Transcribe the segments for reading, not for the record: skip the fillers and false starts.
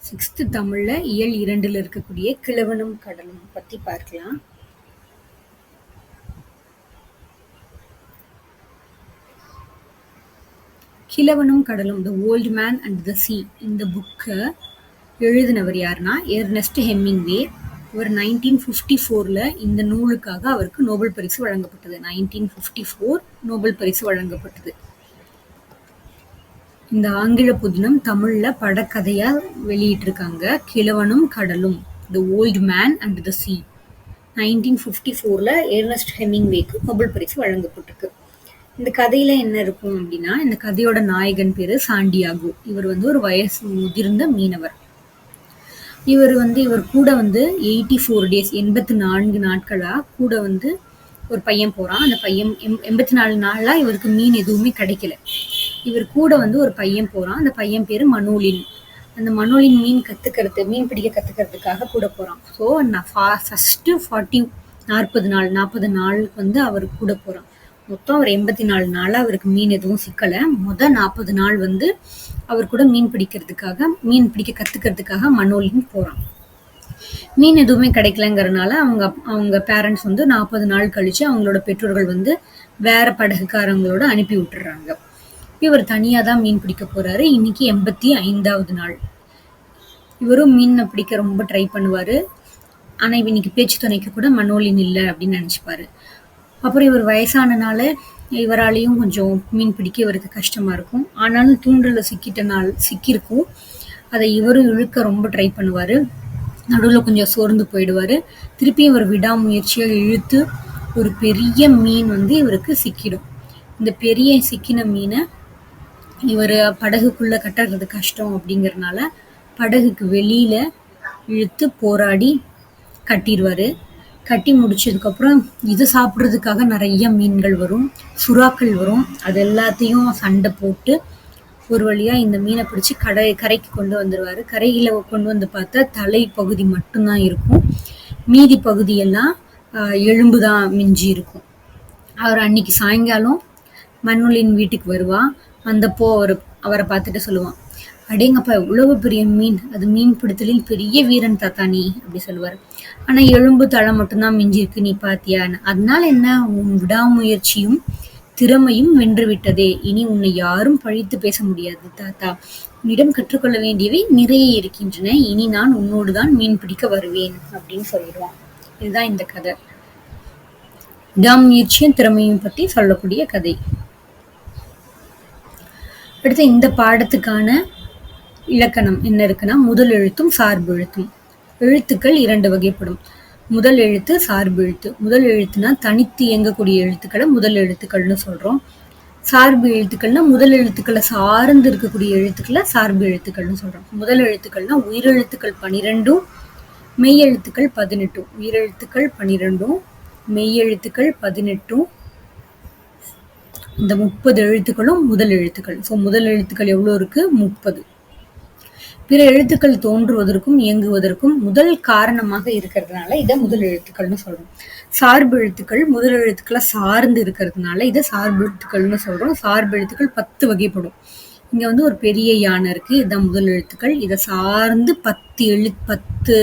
6th தமிழ்ல இயல் 2ல் இருக்கக்கூடிய கிழவனும் கடலும் பத்தி பார்க்கலாம். கிழவனும் கடலும் the old man and the சீ இந்த புக்கை எழுதினவர் யாருன்னா எர்னஸ்ட் ஹெமிங்வே. இவர் 1954 இந்த நூலுக்காக அவருக்கு நோபல் பரிசு வழங்கப்பட்டது. 1954 நோபல் பரிசு வழங்கப்பட்டது. இந்த ஆங்கில புதினம் தமிழ்ல படக்கதையா வெளியிட்டிருக்காங்க. கிழவனும் கடலும் the old man and the sea. 1954 Ernest ஹெமிங்வேக்கு நோபல் பரிசு வழங்கப்பட்டிருக்கு. இந்த கதையில என்ன இருக்கும் அப்படின்னா, இந்த கதையோட நாயகன் பேரு சாண்டியாகோ. இவர் ஒரு வயசு முதிர்ந்த மீனவர். இவர் கூட 84 days 84 நாட்களா கூட ஒரு பையன் போறான். அந்த பையன் 84 நாளா இவருக்கு மீன் எதுவுமே கிடைக்கல. இவர் கூட ஒரு பையன் போறான். அந்த பையன் பேரு மனோலின். அந்த மனோலின் மீன் பிடிக்க கத்துக்கிறதுக்காக கூட போறான். ஸோ ஃபர்ஸ்ட் 40 நாளுக்கு அவர் கூட போறான். மொத்தம் அவர் 84 நாளா அவருக்கு மீன் எதுவும் சிக்கல. 40 நாள் அவர் கூட மீன் பிடிக்க கத்துக்கிறதுக்காக மனோலின் போறான். மீன் எதுவுமே கிடைக்கலங்கிறதுனால அவங்க பேரண்ட்ஸ் 40 நாள் கழிச்சு அவங்களோட பெற்றோர்கள் வேற படகுக்காரங்களோட அனுப்பி விட்டுறாங்க. இவர் தனியா தான் மீன் பிடிக்க போறாரு. இன்னைக்கு 85வது நாள். இவரும் மீன் பிடிக்க ரொம்ப ட்ரை பண்ணுவாரு. ஆனா இன்னைக்கு பேச்சு துணைக்கு கூட மனோலின் இல்லை அப்படின்னு நினைச்சுப்பாரு. அப்புறம் இவர் வயசானனால இவராலையும் கொஞ்சம் மீன் பிடிக்க இவருக்கு கஷ்டமா இருக்கும். ஆனாலும் தூண்டல சிக்கிருக்கும். அதை இவரும் இழுக்க ரொம்ப ட்ரை பண்ணுவாரு. நடுவில் கொஞ்சம் சோர்ந்து போயிடுவாரு. திருப்பி இவர் விடாமுயற்சியா இழுத்து ஒரு பெரிய மீன் இவருக்கு சிக்கிடும். இந்த பெரிய சிக்கின மீனை இவர் படகுக்குள்ள கட்டுறது கஷ்டம் அப்படிங்கறதுனால படகுக்கு வெளியில இழுத்து போராடி கட்டிடுவாரு. கட்டி முடிச்சதுக்கு அப்புறம் இது சாப்பிட்றதுக்காக நிறைய மீன்கள் வரும், சுறாக்கள் வரும். அது எல்லாத்தையும் சண்டை போட்டு ஒரு வழியா இந்த மீனை பிடிச்சி கரைக்கு கொண்டு வந்துருவாரு. கரையில கொண்டு பார்த்தா தலை பகுதி மட்டும்தான் இருக்கும். மீதி பகுதியெல்லாம் எலும்புதான் மிஞ்சி இருக்கும். அவர் அன்னைக்கு சாயங்காலம் மனோலின் வீட்டுக்கு வருவான். வந்தப்போ அவரை பார்த்துட்டு சொல்லுவான், அடேங்கப்பா இவ்வளவு பெரிய மீன், அது மீன் பிடித்தலில் பெரிய வீரன் தாத்தா நீ அப்படி சொல்லுவாரு. ஆனா எலும்பு தலை மட்டும்தான் மிஞ்சி இருக்கு, நீ பாத்தியான்னு. அதனால என்ன, உன் விடாமுயற்சியும் திறமையும் வென்று விட்டதே, இனி உன்னை யாரும் பழித்து பேச முடியாது தாத்தா. உன்னிடம் கற்றுக்கொள்ள வேண்டியவை நிறைய இருக்கின்றன. இனி நான் உன்னோடுதான் மீன் பிடிக்க வருவேன் அப்படின்னு சொல்லிடுவான். இதுதான் இந்த கதை. விடாமுயற்சியும் திறமையும் பத்தி சொல்லக்கூடிய கதை. அடுத்து இந்த பாடத்துக்கான இலக்கணம் என்ன இருக்குன்னா, முதல் எழுத்தும் சார்பு எழுத்தும். எழுத்துக்கள் 2 வகைப்படும். முதல் எழுத்து, சார்பு எழுத்து. முதல் எழுத்துனா தனித்து இயங்கக்கூடிய எழுத்துக்களை முதல் எழுத்துக்கள்னு சொல்றோம். சார்பு எழுத்துக்கள்னா முதல் எழுத்துக்களை சார்ந்து இருக்கக்கூடிய எழுத்துக்களை சார்பு எழுத்துக்கள்னு சொல்றோம். முதல் எழுத்துக்கள்னா உயிரெழுத்துக்கள் 12, மெய்யெழுத்துக்கள் 18. உயிரெழுத்துக்கள் 12, மெய்யெழுத்துக்கள் 18. இந்த 30 எழுத்துக்களும் முதல் எழுத்துக்கள். ஸோ முதல் எழுத்துக்கள் எவ்வளோ இருக்கு? 30. பிற எழுத்துக்கள் தோன்றுவதற்கும் இயங்குவதற்கும் முதல் காரணமாக இருக்கிறதுனால இதை முதல் எழுத்துக்கள்னு சொல்றோம். சார்பு எழுத்துக்கள் முதல் எழுத்துக்களை சார்ந்து இருக்கிறதுனால இதை சார்பு எழுத்துக்கள்னு சொல்றோம். சார்பு எழுத்துக்கள் 10 வகைப்படும். இங்க ஒரு பெரிய யானை இருக்கு, இதுதான் முதல் எழுத்துக்கள். இதை சார்ந்து 10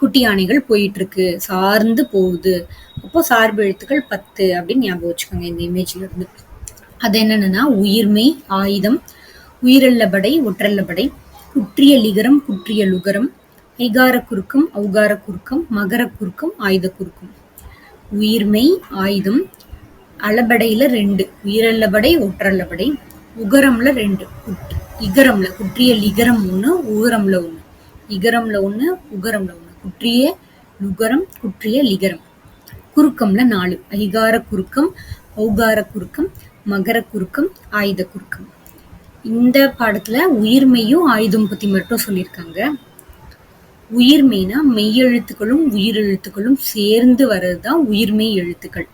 குட்டி யானைகள் போயிட்டு இருக்கு, சார்ந்து போகுது. அப்போ சார்பு எழுத்துக்கள் 10 அப்படின்னு ஞாபகம் வச்சுக்கோங்க இந்த இமேஜ்ல இருந்து. அது என்னன்னா, உயிர்மெய், ஆயுதம், உயிரெல்லபடை, ஒற்றல்லபடை, குற்றிய லிகரம், குற்றிய லுகரம், ஐகார குறுக்கம், ஔகார குறுக்கம், மகர குறுக்கம், ஆயுத குறுக்கம். உயிர்மெய், ஆயுதம், அளபடையில 2, உயிரெல்லபடை, ஒற்றல்லபடை, உகரம்ல 2, இகரம்ல குற்றிய லிகரம் 1, உகரம்ல 1, இகரம்ல 1, உகரம்ல 1, குற்றிய லுகரம், குற்றிய லிகரம். குறுக்கம்ல 4, ஐகார குறுக்கம், ஔகார குறுக்கம், மகர குறுக்கம், ஆயுத குறுக்கம். இந்த பாடத்துல உயிர்மெய்யும் ஆயுதம் பத்தி மட்டும் சொல்லியிருக்காங்க. உயிர்மெய்னா மெய்யெழுத்துக்களும் உயிரெழுத்துக்களும் சேர்ந்து வர்றதுதான் உயிர்மெய் எழுத்துக்கள்.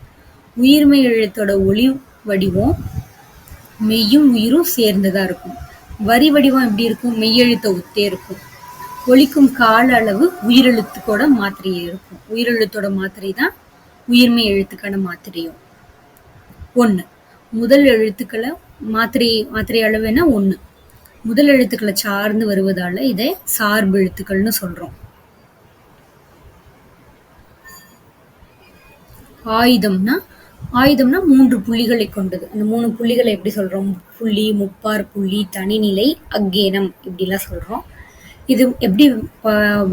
உயிர்மெய் எழுத்தோட ஒளி வடிவம் மெய்யும் உயிரும் சேர்ந்துதான் இருக்கும். வரி வடிவம் எப்படி இருக்கும்? மெய்யெழுத்த ஒத்தே இருக்கும். ஒலிக்கும் கால அளவு உயிரெழுத்துக்கோட மாத்திரையே இருக்கும். உயிரெழுத்தோட மாத்திரை தான் உயிர்மெய் எழுத்துக்கான மாத்திரையும். 1. முதல் எழுத்துக்களை மாத்திரை அளவு என்ன? 1. முதல் எழுத்துக்களை சார்ந்து வருவதால இதை சார்பு எழுத்துக்கள்னு சொல்றோம். ஆயுதம்னா ஆயுதம்னா 3 புள்ளிகளை கொண்டது. அந்த 3 புள்ளிகளை எப்படி சொல்றோம்? புள்ளி, முப்பார் புள்ளி, தனிநிலை, அக்கேனம் இப்படிலாம் சொல்றோம். இது எப்படி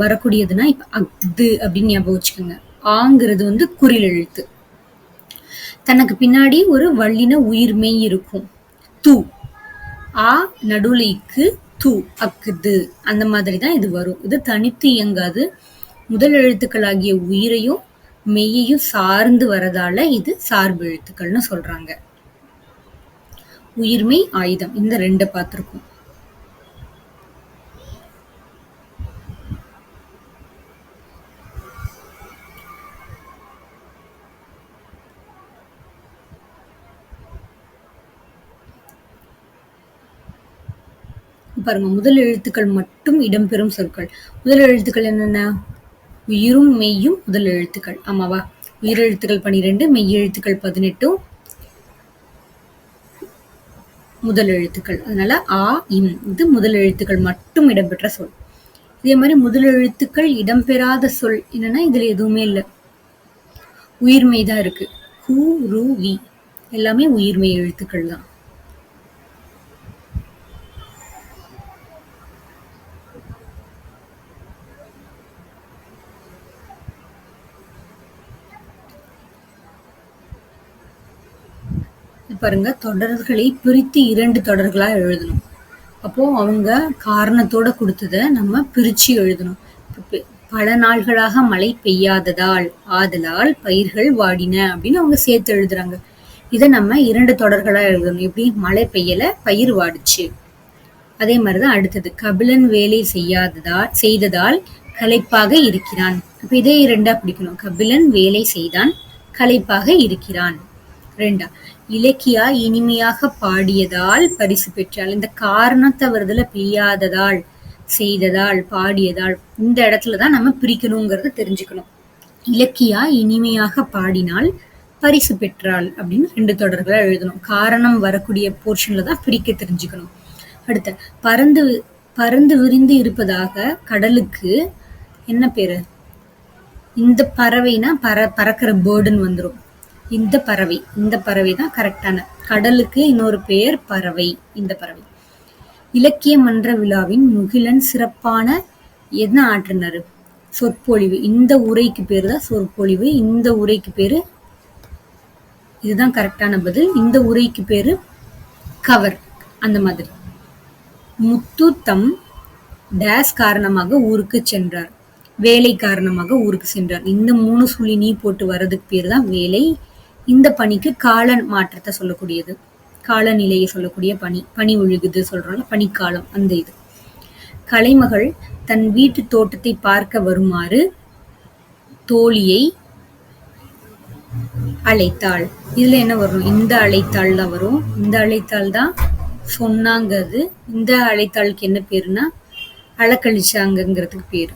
வரக்கூடியதுன்னா, இப்ப அஃது அப்படின்னு ஞாபகம் வச்சுக்கோங்க. ஆங்கிறது வந்து குறில் எழுத்து. தனக்கு பின்னாடி ஒரு வல்லின உயிர்மெய் இருக்கும். து. ஆ நடுவுல இக்கு, து அக்குது. அந்த மாதிரி தான் இது வரும். இது தனித்து இயங்காது. முதல் எழுத்துக்களாகிய உயிரையும் மெய்யையும் சார்ந்து வரதால இது சார்பு எழுத்துக்கள்னு சொல்றாங்க. உயிர்மெய், ஆயுதம் இந்த 2 பார்த்திருக்கோம். பாருங்க, முதல் எழுத்துக்கள் மட்டும் இடம்பெறும் சொற்கள். முதல் எழுத்துக்கள் என்னென்ன? உயிரும் மெய்யும் முதல் எழுத்துக்கள். ஆமாவா? உயிரெழுத்துக்கள் 12, மெய் எழுத்துக்கள் 18 முதல் எழுத்துக்கள். அதனால ஆ, இம் இது முதல் எழுத்துக்கள் மட்டும் இடம்பெற்ற சொல். இதே மாதிரி முதல் எழுத்துக்கள் இடம்பெறாத சொல் என்னன்னா இதுல எதுவுமே இல்லை. உயிர்மெய் தான் இருக்கு. ஹூ, ரு, வி எல்லாமே உயிர்மெய் எழுத்துக்கள் தான். பாருங்க, தொடர்களை பிரித்து 2 தொடர்களா எழுதணும். அப்போ அவங்க காரணத்தோட கொடுத்தத நம்ம பிரிச்சு எழுதணும். பல நாள்களாக மழை பெய்யாததால் ஆதலால் பயிர்கள் வாடின அப்படின்னு அவங்க சேர்த்து எழுதுறாங்க. இதை நம்ம 2 தொடர்களா எழுதணும். எப்படி? மழை பெய்யல, பயிர் வாடிச்சு. அதே மாதிரிதான் அடுத்தது, கபிலன் வேலை செய்ததால் களைப்பாக இருக்கிறான். அப்ப இதே 2ஆ பிடிக்கணும். கபிலன் வேலை செய்தான், களைப்பாக இருக்கிறான். 2. இலக்கியா இனிமையாக பாடியதால் பரிசு பெற்றாள். இந்த காரணத்தை வருதுல, பெய்யாததால், செய்ததால், பாடியதால், இந்த இடத்துலதான் நம்ம பிரிக்கணுங்கிறத தெரிஞ்சுக்கணும். இலக்கியா இனிமையாக பாடினால் பரிசு பெற்றாள் அப்படின்னு 2 தொடர்களா எழுதணும். காரணம் வரக்கூடிய போர்ஷன்ல தான் பிரிக்க தெரிஞ்சுக்கணும். அடுத்த, பறந்து விரிந்து இருப்பதாக கடலுக்கு என்ன பேரு? இந்த பறவைனா பறக்கிற பேர்டுன்னு வந்துடும். இந்த பறவை தான் கரெக்டான. கடலுக்கு இன்னொரு பெயர் பறவை. இந்த பறவை. இலக்கிய மன்ற விழாவின் முகிலன் சிறப்பான என்ன ஆற்றினாரு? சொற்பொழிவு. இந்த உரைக்கு பேரு தான் சொற்பொழிவு. இந்த உரைக்கு பேரு, இதுதான் கரெக்டான பதில். இந்த உரைக்கு பேரு கவர். அந்த மாதிரி. முத்து தம் டேஸ் காரணமாக ஊருக்கு சென்றார். வேலை காரணமாக ஊருக்கு சென்றார். இந்த 3 சுழி நீ போட்டு வர்றதுக்கு பேர் தான் வேலை. இந்த பணிக்கு கால மாற்றத்தை சொல்லக்கூடியது. காலநிலையை சொல்லக்கூடிய பனி ஒழுகுது சொல்றோம்ல, பனிக்காலம். அந்த இது. கலைமகள் தன் வீட்டு தோட்டத்தை பார்க்க வருமாறு தோழியை அழைத்தாள். இதுல என்ன வரும்? இந்த அழைத்தாள் தான் வரும். இந்த அழைத்தாள் தான் சொன்னாங்கிறது. இந்த அழைத்தாளுக்கு என்ன பேருன்னா அலக்கழிச்சாங்கிறதுக்கு பேரு.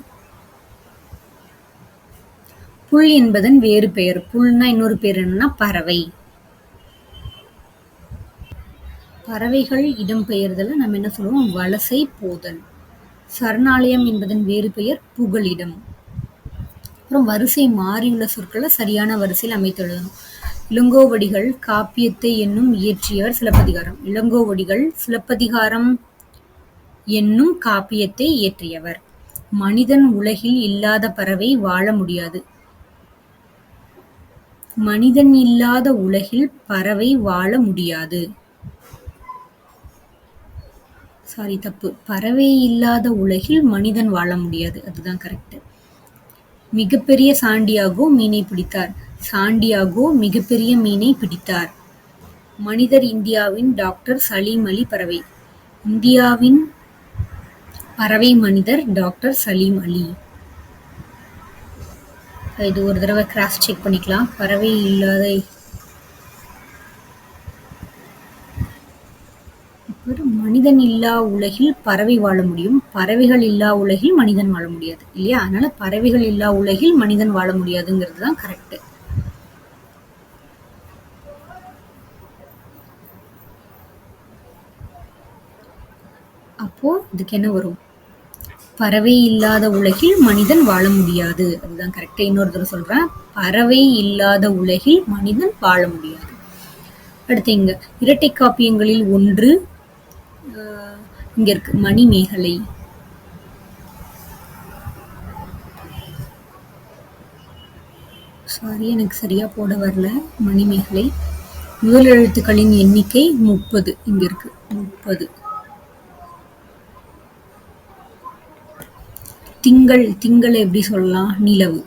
புல் என்பதன் வேறு பெயர். புல்னா இன்னொரு பேர் என்னன்னா பறவை. பறவைகள் இடம்பெயர்தல நம்ம என்ன சொல்லுவோம்? வலசை போதல். சரணாலயம் என்பதன் வேறு பெயர் புகலிடம். அப்புறம் வரிசை மாறியுள்ள சொற்களை சரியான வரிசையில் அமைத்து எழுதணும். இளங்கோவடிகள் காப்பியத்தை என்னும் இயற்றியவர் சிலப்பதிகாரம். இளங்கோவடிகள் சிலப்பதிகாரம் என்னும் காப்பியத்தை இயற்றியவர். மனிதன் உலகில் இல்லாத பறவை வாழ முடியாது. மனிதன் இல்லாத உலகில் பறவை வாழ முடியாது. சாரி, தப்பு. பறவை இல்லாத உலகில் மனிதன் வாழ முடியாது. அதுதான் கரெக்ட். மிகப்பெரிய சாண்டியாகோ மீனை பிடித்தார். சாண்டியாகோ மிகப்பெரிய மீனை பிடித்தார். மனிதர் இந்தியாவின் டாக்டர் சலீம் அலி பறவை. இந்தியாவின் பறவை மனிதர் டாக்டர் சலீம் அலி. இது ஒரு தடவை கிராஸ் செக் பண்ணிக்கலாம். பறவை இல்லாத மனிதன் இல்லா உலகில் பறவை வாழ முடியும். பறவைகள் இல்லா உலகில் மனிதன் வாழ முடியாது இல்லையா? அதனால பறவைகள் இல்லா உலகில் மனிதன் வாழ முடியாதுங்கிறது தான் கரெக்ட். அப்போ இதுக்கு என்ன வரும்? பறவை இல்லாத உலகில் மனிதன் வாழ முடியாது. அதுதான் கரெக்டா. இன்னொரு தடவை சொல்றேன். பறவை இல்லாத உலகில் மனிதன் வாழ முடியாது. அடுத்து இங்க இரட்டை காப்பியங்களில் ஒன்று இங்க இருக்கு, மணிமேகலை. சாரி, எனக்கு சரியா போட வரல. மணிமேகலை. முதல் எழுத்துக்களின் எண்ணிக்கை 30. இங்க இருக்கு 30. திங்கள். திங்களை எப்படி சொல்லலாம்? நிலவு.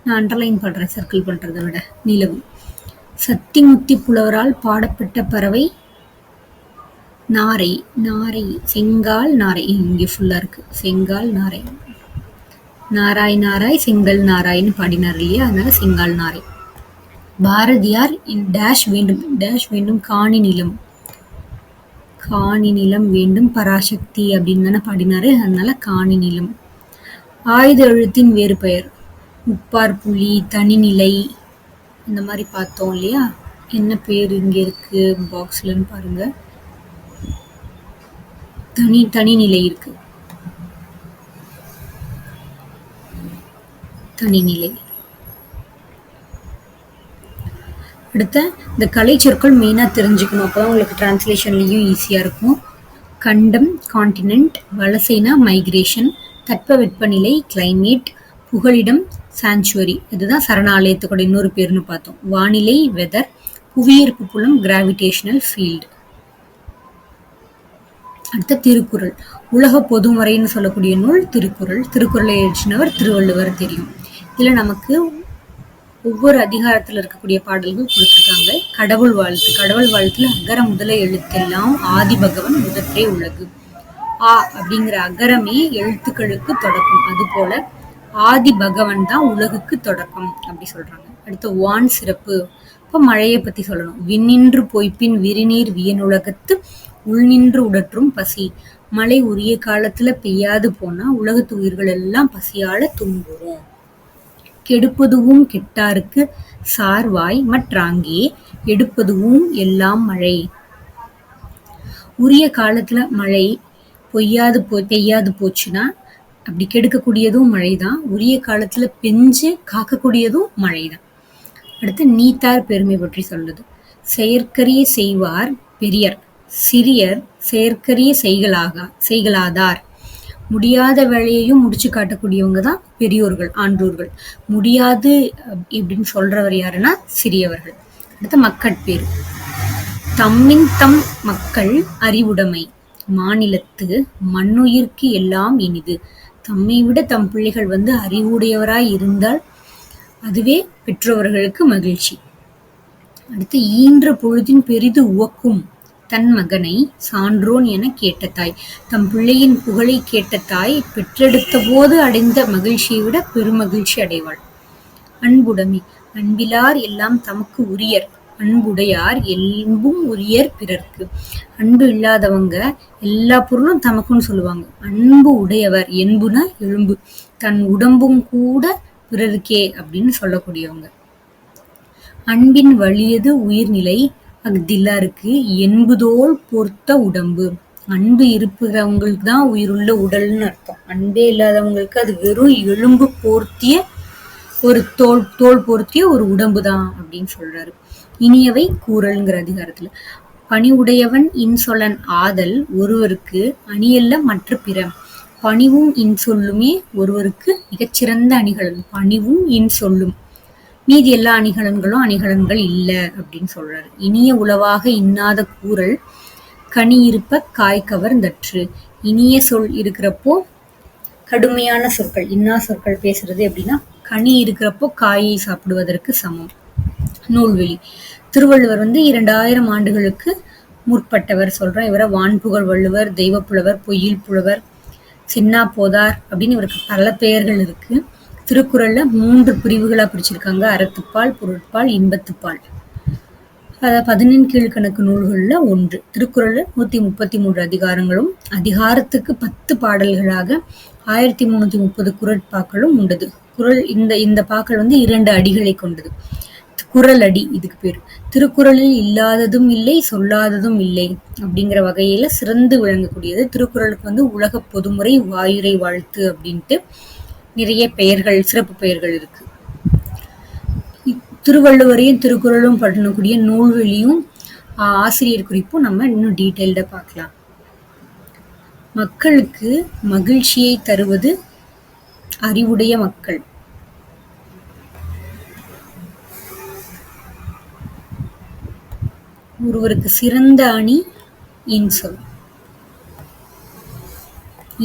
நான் அண்டர்லைன் பண்றேன், சர்க்கிள் பண்றதை விட. நிலவு. சத்திமுத்தி புலவரால் பாடப்பட்ட பறவை நாரை. நாரை. செங்கால் நாரை. இங்க ஃபுல்லா இருக்கு. செங்கால் நாரை. நாராய் நாராய் செங்கல் நாராய்ன்னு பாடினார் இல்லையா, அதனால செங்கால் நாரை. பாரதியார் டேஷ் வேண்டும். டேஷ் வேண்டும். காணி நிலம். காணி நிலம் வேண்டும் பராசக்தி அப்படின்னு தானே பாடினாரு, அதனால காணி நிலம். ஆயுத எழுத்தின் வேறு பெயர். முப்பார் புலி, தனிநிலை, இந்த மாதிரி பார்த்தோம் இல்லையா. என்ன பேர் இங்க இருக்கு பாக்ஸ்லன்னு பாருங்க. தனிநிலை இருக்கு. தனிநிலை. அடுத்த இந்த கலை சொற்கள் மெயினா தெரிஞ்சுக்கணும், அப்பதான் உங்களுக்கு டிரான்ஸ்லேஷன்லயும் ஈஸியா இருக்கும். கண்டம், கான்டினென்ட். வலசைனா மைக்ரேஷன். தட்பவெப்பநிலை, கிளைமேட். புகலிடம், சாங்சுவரி. இதுதான் சரணாலயத்துக்கூட இன்னொரு பேர்னு பார்த்தோம். வானிலை, வெதர். புவியீர்ப்பு புலம், கிராவிடேஷனல் ஃபீல்டு. அடுத்த திருக்குறள். உலக பொதுமறைன்னு சொல்லக்கூடிய நூல் திருக்குறள். திருக்குறளை எழுதினவர் திருவள்ளுவர் தெரியும். இதுல நமக்கு ஒவ்வொரு அதிகாரத்துல இருக்கக்கூடிய பாடல்கள் கொடுத்திருக்காங்க. கடவுள் வாழ்த்து. கடவுள் வாழ்த்துல அகர முதல எழுத்தெல்லாம் ஆதி பகவன் முதற்றே உலகு. ஆ அப்படிங்கிற அகரமே எழுத்துக்களுக்கு தொடக்கம். அது போல ஆதி பகவன் தான் உலகுக்கு தொடக்கம் அப்படி சொல்றாங்க. அடுத்து வான் சிறப்பு. இப்ப மழையை பத்தி சொல்லணும். விண்ணின்று பொய்ப்பின் விரிநீர் வியனுலகத்து உள்நின்று உடற்றும் பசி. மழை உரிய காலத்துல பெய்யாது போனா உலகத்து உயிர்கள் எல்லாம் பசியால துன்புறும். கெடுப்பதுவும் கெட்டாருக்கு சார்வாய் மற்றாங்கே எடுப்பதுவும் எல்லாம் மழை. உரிய காலத்துல மழை பெய்யாது போச்சுன்னா அப்படி கெடுக்கக்கூடியதும் மழைதான். உரிய காலத்துல பெஞ்சு காக்கக்கூடியதும் மழைதான். அடுத்து நீத்தார் பெருமை பற்றி சொல்லுது. செயற்கரிய செய்வார் பெரியர், சிறியர் செயற்கரிய செய்களாதார். முடியாத வேலையையும் முடிச்சு காட்டக்கூடியவங்க தான் பெரியோர்கள், ஆன்றோர்கள். முடியாது இப்படின்னு சொல்றவர் யாருன்னா சிறியவர்கள். அடுத்த மக்கட்பேறு. தம்மின் தம் மக்கள் அறிவுடைமை. மாநிலத்து மண்ணுயிர்க்கு எல்லாம் இனிது. தம்மை விட தம் பிள்ளைகள் அறிவுடையவராய் இருந்தால் அதுவே பெற்றோர்களுக்கு மகிழ்ச்சி. அடுத்து ஈன்ற பொழுதின் பெரிது உவக்கும் தன் மகனை சான்றோன் என கேட்ட தாய். தம் பிள்ளையின் புகழை கேட்ட தாய் பெற்றெடுத்த போது அடைந்த மகிழ்ச்சியை விட பெருமகிழ்ச்சி அடைவாள். அன்புடைமை. அன்பிலார் எல்லாம் தமக்கு உரியர். அன்புடையார் என்பும் உரியர் பிறர்க்கு. அன்பு இல்லாதவங்க எல்லா பொருளும் தமக்குன்னு சொல்லுவாங்க. அன்பு உடையவர், என்புனா எலும்பு, தன் உடம்பும் கூட பிறருக்கே அப்படின்னு சொல்லக்கூடியவங்க. அன்பின் வலியது உயிர்நிலை அஃதில்லாருக்கு என்புதோல் பொறுத்த உடம்பு. அன்பு இருப்பவங்களுக்கு தான் உயிருள்ள உடல்னு அர்த்தம். அன்பே இல்லாதவங்களுக்கு அது வெறும் எலும்பு போர்த்திய ஒரு தோல் போர்த்திய ஒரு உடம்பு தான் அப்படின்னு சொல்றாரு. இனியவை கூறல்ங்கிற அதிகாரத்துல. பணிவுடையவன் இன்சொலன் ஆதல் ஒருவருக்கு அணியல்ல மற்ற பிற. பணிவும் இன்சொல்லுமே ஒருவருக்கு மிகச்சிறந்த அணிகலன். பணிவும் இன்சொல்லும், மீதி எல்லா அணிகலன்களும் அணிகலன்கள் இல்ல அப்படின்னு சொல்றாரு. இனிய உளவாக இன்னாத கூறல் கனி இருப்ப காய் கவர்ந்தற்று. இனிய சொல் இருக்கிறப்போ கடுமையான சொற்கள், இன்னா சொற்கள் பேசுறது எப்படின்னா கனி இருக்கிறப்போ காயை சாப்பிடுவதற்கு சமம். நூல்வெளி. திருவள்ளுவர் 2000 ஆண்டுகளுக்கு முற்பட்டவர் சொல்றேன். இவரை வான்புகழ் வள்ளுவர், தெய்வப்புலவர், பொய்யில் புலவர், சின்னா போதார் அப்படின்னு இவருக்கு பல பெயர்கள் இருக்கு. திருக்குறள்ல 3 பிரிவுகளா பிரிச்சிருக்காங்க. அறத்துப்பால், பொருட்பால், இன்பத்துப்பால். 14 கீழ்கணக்கு நூல்கள்ல ஒன்று. திருக்குறள்ல 133 அதிகாரங்களும் அதிகாரத்துக்கு 10 பாடல்களாக 1330 குறட்பாக்களும் உண்டது. குறள் இந்த பாக்கள் 2 அடிகளை கொண்டது. குறளடி இதுக்கு பேர். திருக்குறளில் இல்லாததும் இல்லை, சொல்லாததும் இல்லை அப்படிங்கிற வகையில சிறந்து விளங்கக்கூடியது. திருக்குறளுக்கு வந்து உலக பொதுமுறை, வாயுரை வாழ்த்து அப்படின்ட்டு நிறைய பெயர்கள், சிறப்பு பெயர்கள் இருக்கு. திருவள்ளுவரையும் திருக்குறளும் பண்ணக்கூடிய நூல்வெளியும் ஆசிரியர் குறிப்பும் நம்ம இன்னும் டீட்டெயில்டா பார்க்கலாம். மக்களுக்கு மகிழ்ச்சியை தருவது அறிவுடைய மக்கள். ஒருவருக்கு சிறந்த அணி இன்சொல்.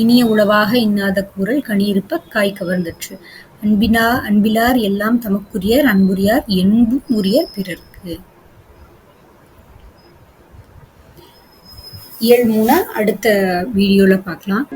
இனிய உளவாக இன்னாத கூறல் கனியிருப்ப காய் கவர்ந்தற்று. அன்பிலார் எல்லாம் தமக்குரியர், அன்புரியார் என்பும் உரியர் பிறர்க்கு. இயல் 3 அடுத்த வீடியோல பார்க்கலாம்.